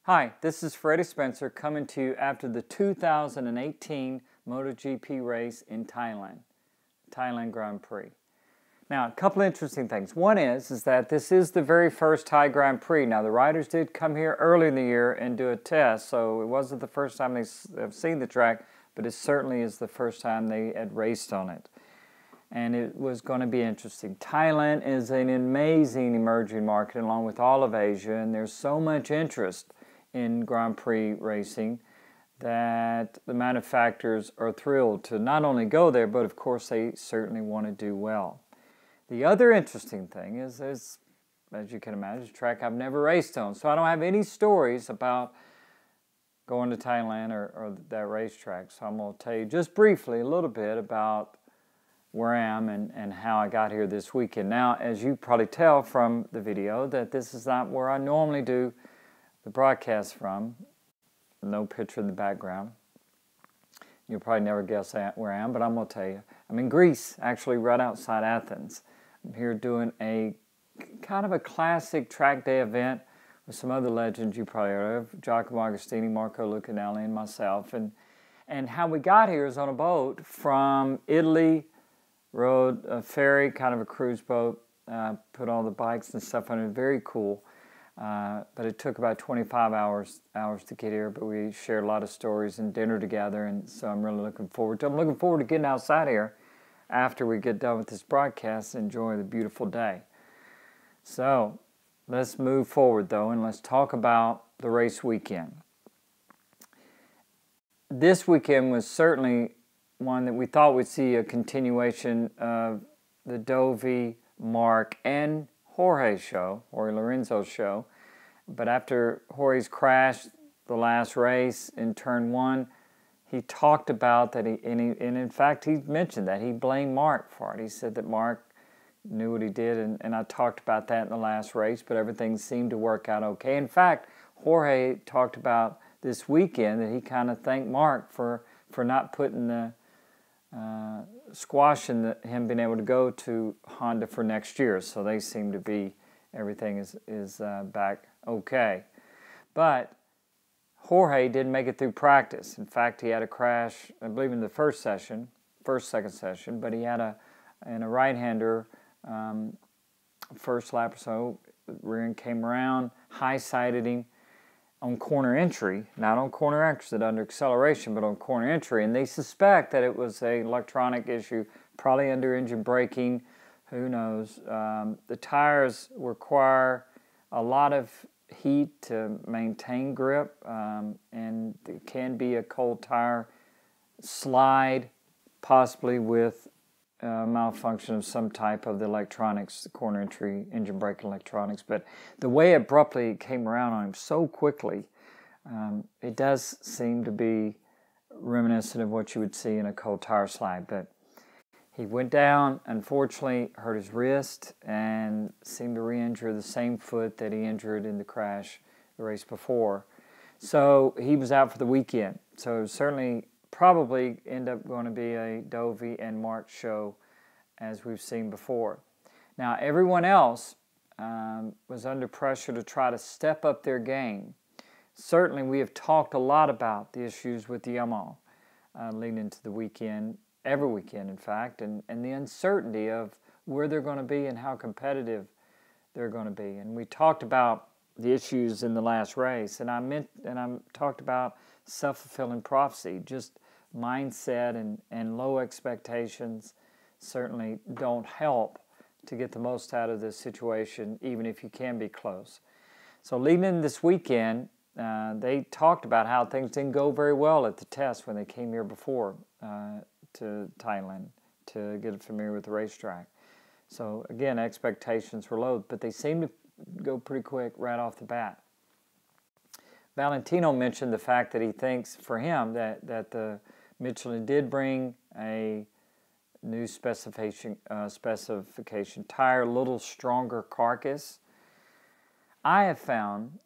Hi, this is Freddie Spencer coming to you after the 2018 MotoGP race in Thailand Grand Prix. Now, a couple interesting things. One is that this is the very first Thai Grand Prix. Now, the riders did come here early in the year and do a test, so it wasn't the first time they've seen the track, but it certainly is the first time they had raced on it. And it was going to be interesting. Thailand is an amazing emerging market along with all of Asia, and there's so much interest in Grand Prix racing that the manufacturers are thrilled to not only go there, but of course they certainly want to do well. The other interesting thing is, as you can imagine, a track I've never raced on, so I don't have any stories about going to Thailand or that racetrack. So I'm going to tell you just briefly a little bit about where I am and how I got here this weekend. Now, as you probably tell from the video, that this is not where I normally do the broadcast from. No picture in the background. You'll probably never guess where I am, but I'm going to tell you. I'm in Greece, actually right outside Athens. I'm here doing a kind of a classic track day event with some other legends you probably heard of, Giacomo Agostini, Marco Lucanelli, and myself. And how we got here is on a boat from Italy, rode a ferry, kind of a cruise boat, put all the bikes and stuff on it, very cool. But it took about 25 hours to get here, but we shared a lot of stories and dinner together, and so I'm really looking forward to it. I'm looking forward to getting outside here after we get done with this broadcast and enjoy the beautiful day. So let's move forward, though, and let's talk about the race weekend. This weekend was certainly one that we thought we'd see a continuation of the Dovi, Mark, and Jorge Lorenzo's show. But after Jorge's crash the last race in turn one, he talked about that and in fact he mentioned that he blamed Mark for it. He said that Mark knew what he did, and I talked about that in the last race, but everything seemed to work out okay. In fact, Jorge talked about this weekend that he kind of thanked Mark for not putting the squashing him being able to go to Honda for next year. So they seem to be, everything is back okay. But Jorge didn't make it through practice. In fact, he had a crash, I believe in the second session, but he had a right-hander first lap or so. Rear end came around, high-sided him on corner entry, not on corner exit under acceleration, but on corner entry. And they suspect that it was an electronic issue, probably under engine braking. Who knows? The tires require a lot of heat to maintain grip, and it can be a cold tire slide, possibly with malfunction of some type of the electronics, the corner entry, engine brake electronics. But the way abruptly it came around on him so quickly, it does seem to be reminiscent of what you would see in a cold tire slide. But he went down, unfortunately, hurt his wrist, and seemed to re-injure the same foot that he injured in the crash the race before. So he was out for the weekend. So it was certainly probably end up going to be a Dovi and Mark show, as we've seen before. Now, everyone else was under pressure to try to step up their game. Certainly, we have talked a lot about the issues with the Yamaha leading into the weekend, every weekend, in fact, and the uncertainty of where they're going to be and how competitive they're going to be. And we talked about the issues in the last race, and I talked about self-fulfilling prophecy, just mindset and low expectations certainly don't help to get the most out of this situation, even if you can be close. So leading in this weekend, they talked about how things didn't go very well at the test when they came here before to Thailand to get familiar with the racetrack. So again, expectations were low, but they seemed to go pretty quick right off the bat. Valentino mentioned the fact that he thinks for him that the Michelin did bring a new specification tire, a little stronger carcass. I have found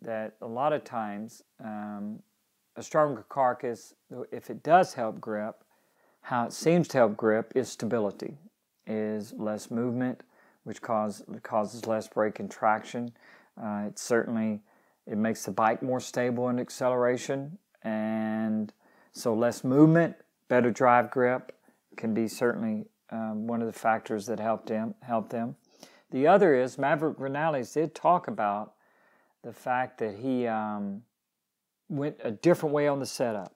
that a lot of times a stronger carcass, if it does help grip, how it seems to help grip is stability, is less movement, which causes less brake and traction. It certainly It makes the bike more stable in acceleration, and so less movement, better drive grip can be certainly one of the factors that helped them. The other is Maverick Viñales did talk about the fact that he went a different way on the setup.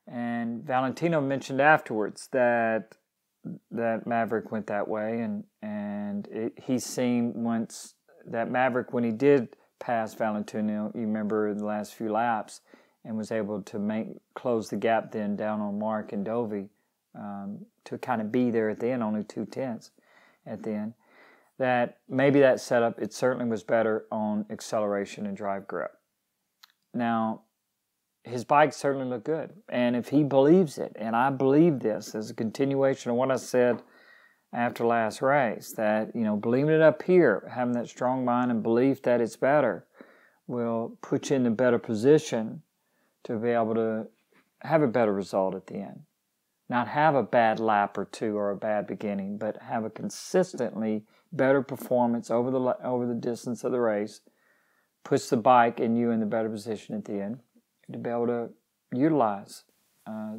And Valentino mentioned afterwards that Maverick went that way, and he seemed once that Maverick, when he did pass Valentino, you remember in the last few laps, and was able to close the gap then down on Mark and Dovi to kind of be there at the end, only 2/10 at the end, that maybe that setup, it certainly was better on acceleration and drive grip. Now, his bike certainly looked good, and if he believes it, and I believe this as a continuation of what I said after last race, that, believing it up here, having that strong mind and belief that it's better, will put you in a better position to be able to have a better result at the end. Not have a bad lap or two or a bad beginning, but have a consistently better performance over the distance of the race, puts the bike and you in the better position at the end to be able to utilize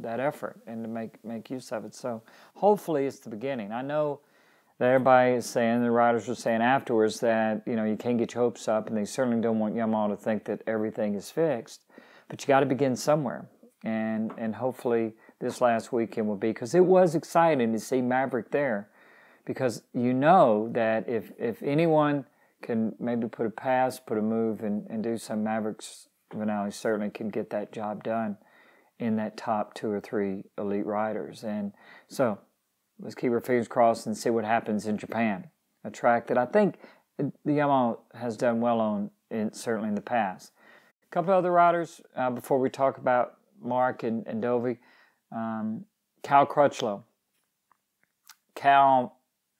that effort and to make use of it. So hopefully it's the beginning. I know that everybody is saying, the riders were saying afterwards that, you can't get your hopes up, and they certainly don't want Yamaha to think that everything is fixed. But you got to begin somewhere. And hopefully this last weekend will be, because it was exciting to see Maverick there, because that if anyone can maybe put a pass, put a move, and do some, Maverick Viñales certainly can get that job done in that top 2 or 3 elite riders. And so let's keep our fingers crossed and see what happens in Japan, a track that I think the Yamaha has done well on, certainly in the past. A couple of other riders before we talk about Mark and Dovi. Cal Crutchlow. Cal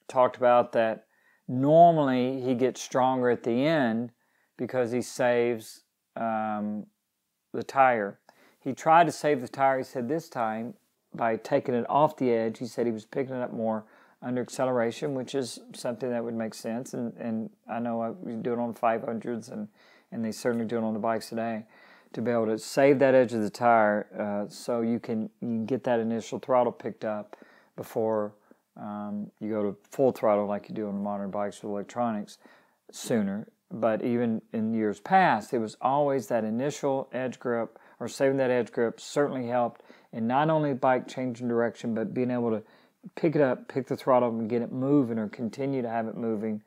talked about that normally he gets stronger at the end because he saves the tire. He tried to save the tire, he said, this time by taking it off the edge. He said he was picking it up more under acceleration, which is something that would make sense. And I know we do it on 500s, and they certainly do it on the bikes today, to be able to save that edge of the tire so you can get that initial throttle picked up before you go to full throttle like you do on the modern bikes with electronics sooner. But even in years past, it was always that initial edge grip, or saving that edge grip certainly helped in not only the bike changing direction, but being able to pick it up, pick the throttle up, and get it moving, or continue to have it moving,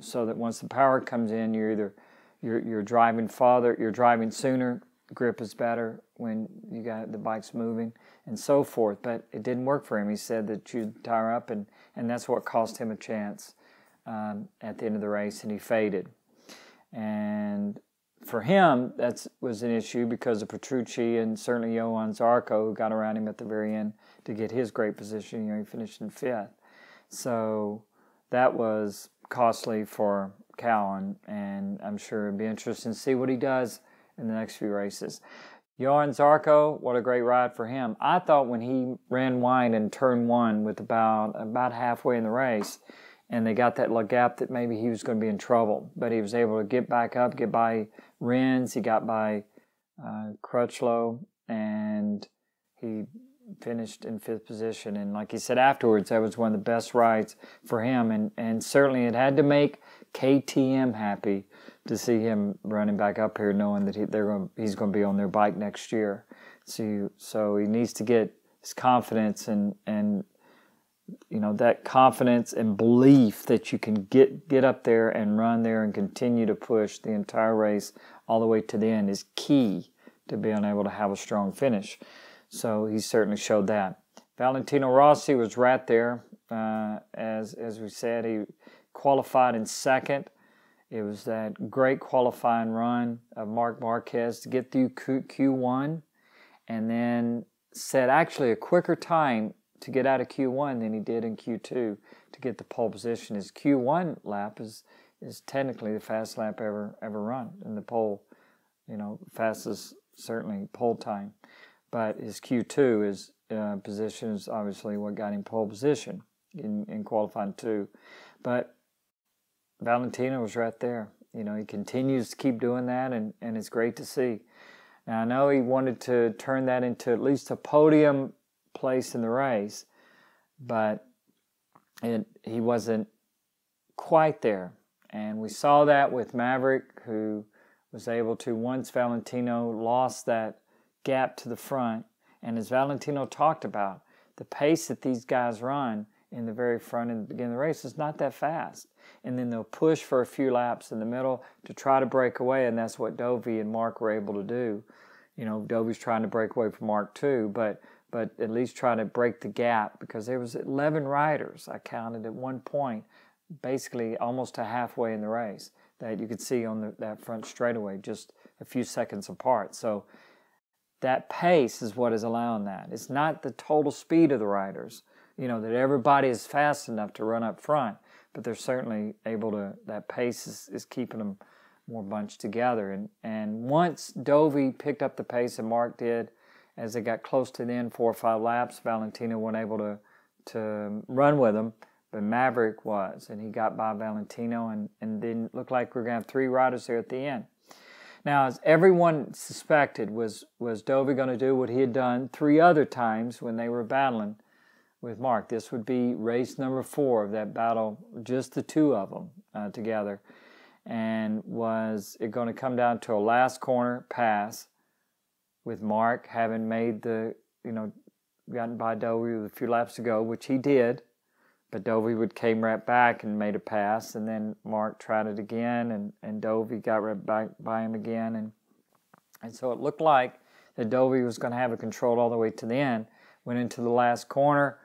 so that once the power comes in, you're driving farther, you're driving sooner, grip is better when you got the bikes moving, and so forth. But it didn't work for him. He said that you'd tire up, and that's what cost him a chance at the end of the race, and he faded. And for him, that was an issue because of Petrucci and certainly Johan Zarco, who got around him at the very end to get his great position. He finished in 5th. So that was costly for Cal, and I'm sure it'd be interesting to see what he does in the next few races. Johan Zarco, what a great ride for him. I thought when he ran wide in turn 1 with about halfway in the race, and they got that little gap, that maybe he was going to be in trouble. But he was able to get back up, get by Rins, he got by Crutchlow, and he finished in 5th position. And like he said afterwards, that was one of the best rides for him. And certainly it had to make KTM happy to see him running back up here, knowing that he's going to be on their bike next year. So he needs to get his confidence and that confidence and belief that you can get up there and run there and continue to push the entire race all the way to the end is key to being able to have a strong finish. So he certainly showed that. Valentino Rossi was right there. As we said, he qualified in 2nd. It was that great qualifying run of Marc Marquez to get through Q1, and then set actually a quicker time to get out of Q1 than he did in Q2 to get the pole position. His Q1 lap is technically the fastest lap ever run in the pole, fastest certainly pole time. But his Q2 position is obviously what got him pole position in qualifying 2. But Valentino was right there, you know, he continues to keep doing that, and it's great to see. Now, I know he wanted to turn that into at least a podium place in the race, but he wasn't quite there. And we saw that with Maverick, who was able to, once Valentino lost that gap to the front, and as Valentino talked about, the pace that these guys run in the very front and the beginning of the race is not that fast. And then they'll push for a few laps in the middle to try to break away, and that's what Dovi and Mark were able to do. You know, Dovi's trying to break away from Mark too, but at least try to break the gap, because there was 11 riders, I counted at one point, basically almost to halfway in the race, that you could see on that front straightaway, just a few seconds apart. So that pace is what is allowing that. It's not the total speed of the riders, you know, that everybody is fast enough to run up front, but they're certainly able to, that pace is keeping them more bunched together. And once Dovi picked up the pace, and Mark did, as they got close to the end, 4 or 5 laps, Valentino wasn't able to run with him, but Maverick was, and he got by Valentino, and didn't look like we're going to have 3 riders there at the end. Now, as everyone suspected, was Dovi going to do what he had done 3 other times when they were battling with Mark? This would be race number 4 of that battle, just the 2 of them together. And was it going to come down to a last corner pass with Mark having made the, you know, gotten by Dovi with a few laps to go, which he did, but Dovi came right back and made a pass, and then Mark tried it again, and Dovi got right back by him again, and so it looked like that Dovi was going to have a control all the way to the end. Went into the last corner,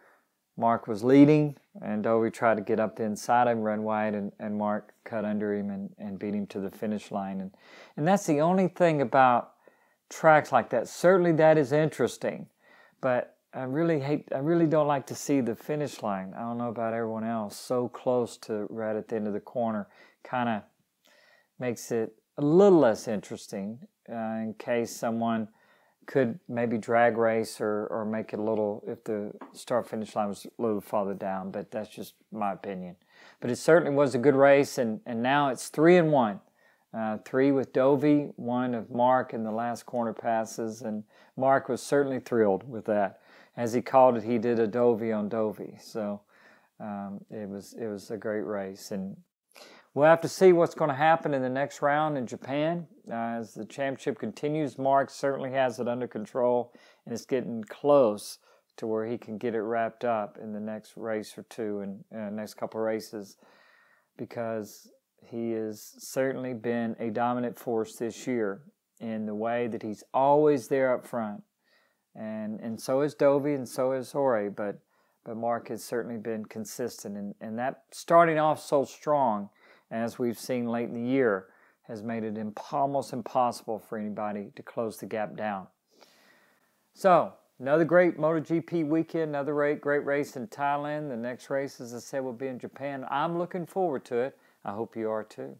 Mark was leading, and Dovi tried to get up the inside of him, run wide, and Mark cut under him and beat him to the finish line. And that's the only thing about tracks like that. Certainly that is interesting, but I really don't like to see the finish line. I don't know about everyone else, so close to right at the end of the corner. Kind of makes it a little less interesting in case someone could maybe drag race or make it a little, if the start-finish line was a little farther down, but that's just my opinion. But it certainly was a good race, and now it's 3-1. 3 with Dovi, 1 of Mark in the last corner passes, and Mark was certainly thrilled with that. As he called it, he did a Dovi on Dovi. So it was a great race, and we'll have to see what's going to happen in the next round in Japan. As the championship continues, Mark certainly has it under control, and it's getting close to where he can get it wrapped up in the next race or 2 and next couple of races, because he has certainly been a dominant force this year in the way that he's always there up front. And so is Dovi, and so is Jorge, but Mark has certainly been consistent, and that starting off so strong, as we've seen late in the year, has made it almost impossible for anybody to close the gap down. So, another great MotoGP weekend, another great race in Thailand. The next race, as I said, will be in Japan. I'm looking forward to it. I hope you are too.